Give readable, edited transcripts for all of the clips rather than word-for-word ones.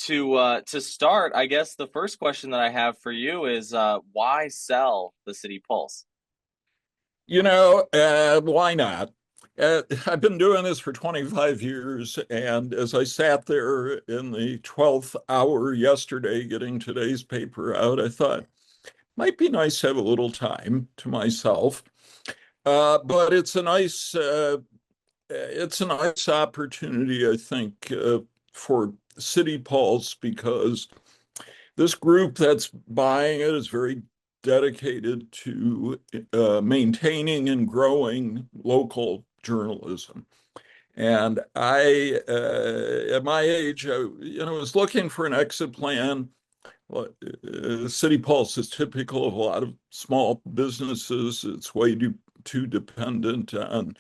to start, I guess the first question that I have for you is why sell the City Pulse? Why not? I've been doing this for 25 years, and as I sat there in the 12th hour yesterday getting today's paper out, I thought might be nice to have a little time to myself. But it's a nice opportunity, I think, for City Pulse because this group that's buying it is very dedicated to maintaining and growing local journalism. And at my age, was looking for an exit plan. City Pulse is typical of a lot of small businesses. It's way too dependent on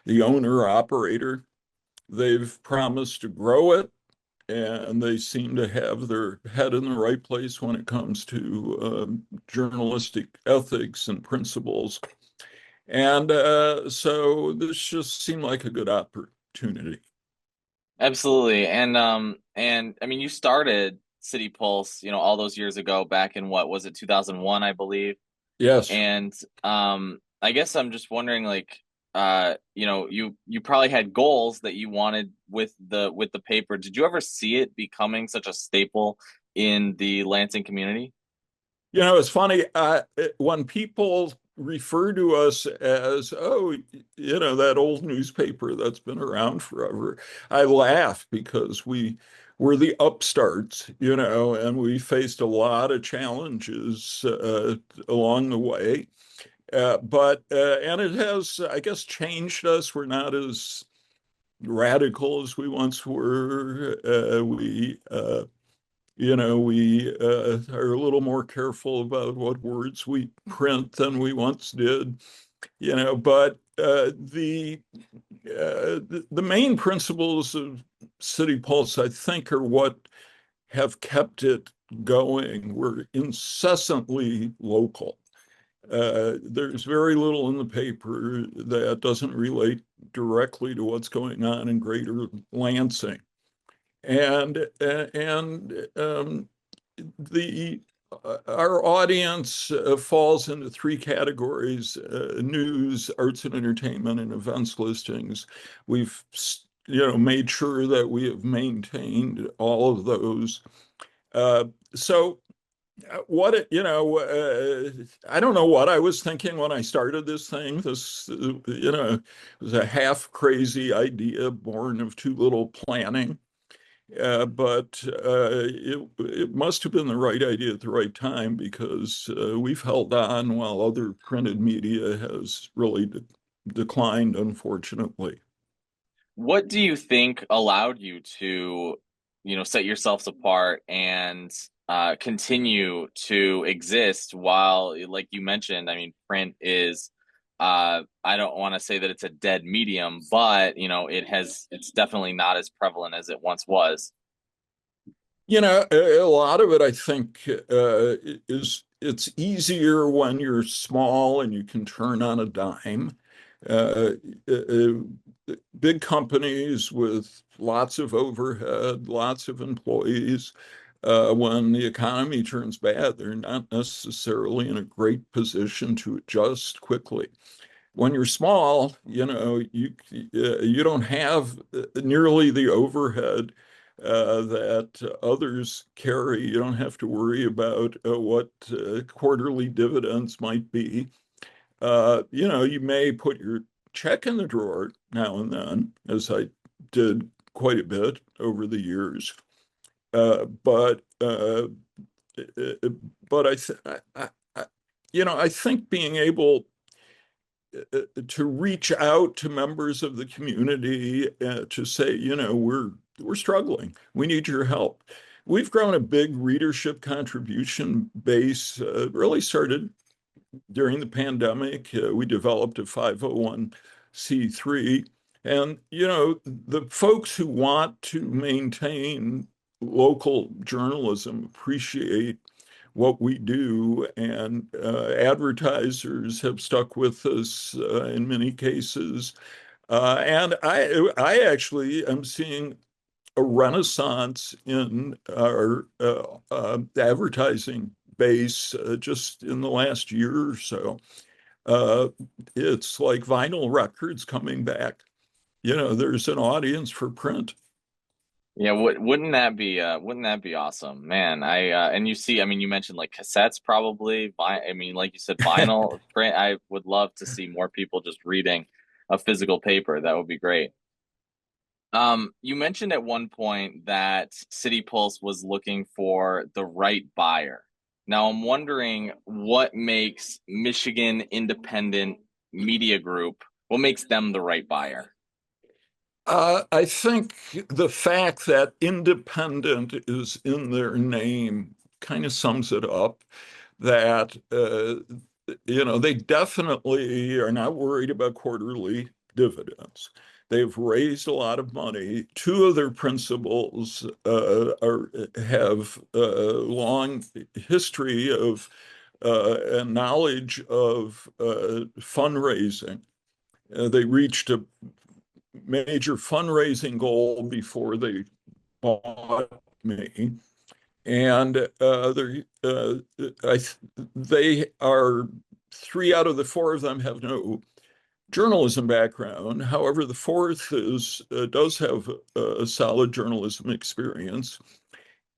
the owner operator. They've promised to grow it, and they seem to have their head in the right place when it comes to journalistic ethics and principles. And so this just seemed like a good opportunity. Absolutely. And I mean you started City Pulse, all those years ago back in what was it, 2001, I believe. Yes. And I guess I'm just wondering like you probably had goals that you wanted with the paper. Did you ever see it becoming such a staple in the Lansing community? It's funny when people refer to us as, oh, that old newspaper that's been around forever. I laugh because we were the upstarts, and we faced a lot of challenges along the way. And it has, I guess, changed us. We're not as radical as we once were. We are a little more careful about what words we print than we once did, but the main principles of City Pulse, I think, are what have kept it going. We're incessantly local. There's very little in the paper that doesn't relate directly to what's going on in Greater Lansing. And the our audience falls into three categories: news, arts and entertainment, and events listings. We've made sure that we have maintained all of those. So I don't know what I was thinking when I started this thing. This was a half crazy idea born of too little planning. But it must have been the right idea at the right time because we've held on while other printed media has really declined, unfortunately. What do you think allowed you to, set yourselves apart and continue to exist while, like you mentioned, I mean, print is, I don't want to say that it's a dead medium, but, it's definitely not as prevalent as it once was. A lot of it, I think, is it's easier when you're small and you can turn on a dime. Uh, uh, Big companies with lots of overhead, lots of employees, when the economy turns bad, they're not necessarily in a great position to adjust quickly. When you're small, you don't have nearly the overhead that others carry. You don't have to worry about what quarterly dividends might be. You may put your check in the drawer now and then, as I did quite a bit over the years. Uh, but uh, but I think being able to reach out to members of the community to say, we're struggling. We need your help. We've grown a big readership contribution base. Really started during the pandemic. We developed a 501(c)(3), and the folks who want to maintain local journalism appreciate what we do, and advertisers have stuck with us in many cases. And I actually am seeing a renaissance in our advertising base just in the last year or so. Uh, it's like vinyl records coming back. There's an audience for print. Yeah, wouldn't that be awesome, man? And you see, I mean, you mentioned like cassettes probably. I mean, like you said, vinyl print. I would love to see more people just reading a physical paper. That would be great. You mentioned at one point that City Pulse was looking for the right buyer. Now, I'm wondering what makes Michigan Independent Media Group, what makes them the right buyer? I think the fact that independent is in their name kind of sums it up. That they definitely are not worried about quarterly dividends. They've raised a lot of money. Two of their principals have a long history of and knowledge of fundraising. They reached a major fundraising goal before they bought me. And they are three out of the four of them have no journalism background. However, the fourth does have a solid journalism experience.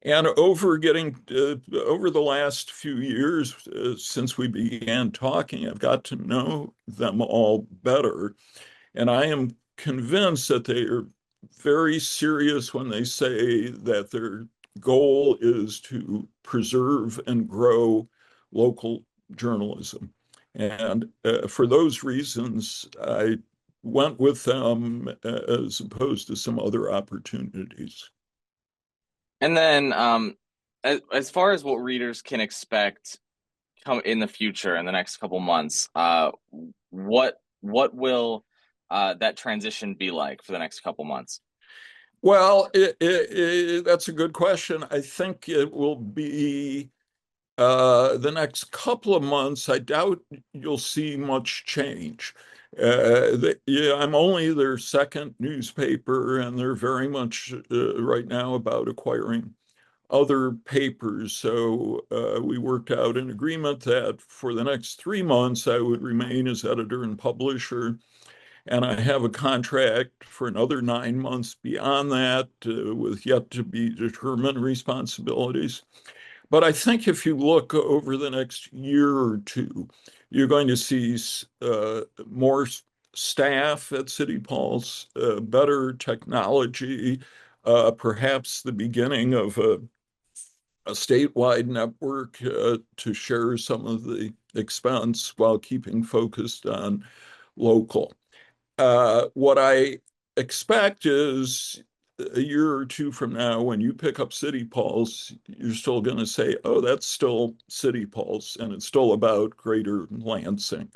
And over the last few years since we began talking, I've got to know them all better. And I am convinced that they are very serious when they say that their goal is to preserve and grow local journalism. And for those reasons, I went with them as opposed to some other opportunities. And then, as far as what readers can expect come in the future in the next couple months, what will that transition be like for the next couple months? Well, that's a good question. I think it will be the next couple of months. I doubt you'll see much change. Yeah, I'm only their second newspaper, and they're very much right now about acquiring other papers. So we worked out an agreement that for the next 3 months, I would remain as editor and publisher. And I have a contract for another 9 months beyond that with yet to be determined responsibilities. But I think if you look over the next year or two, you're going to see more staff at City Pulse, better technology, perhaps the beginning of a statewide network to share some of the expense while keeping focused on local. What I expect is a year or two from now, when you pick up City Pulse, you're still going to say, oh, that's still City Pulse, and it's still about Greater Lansing.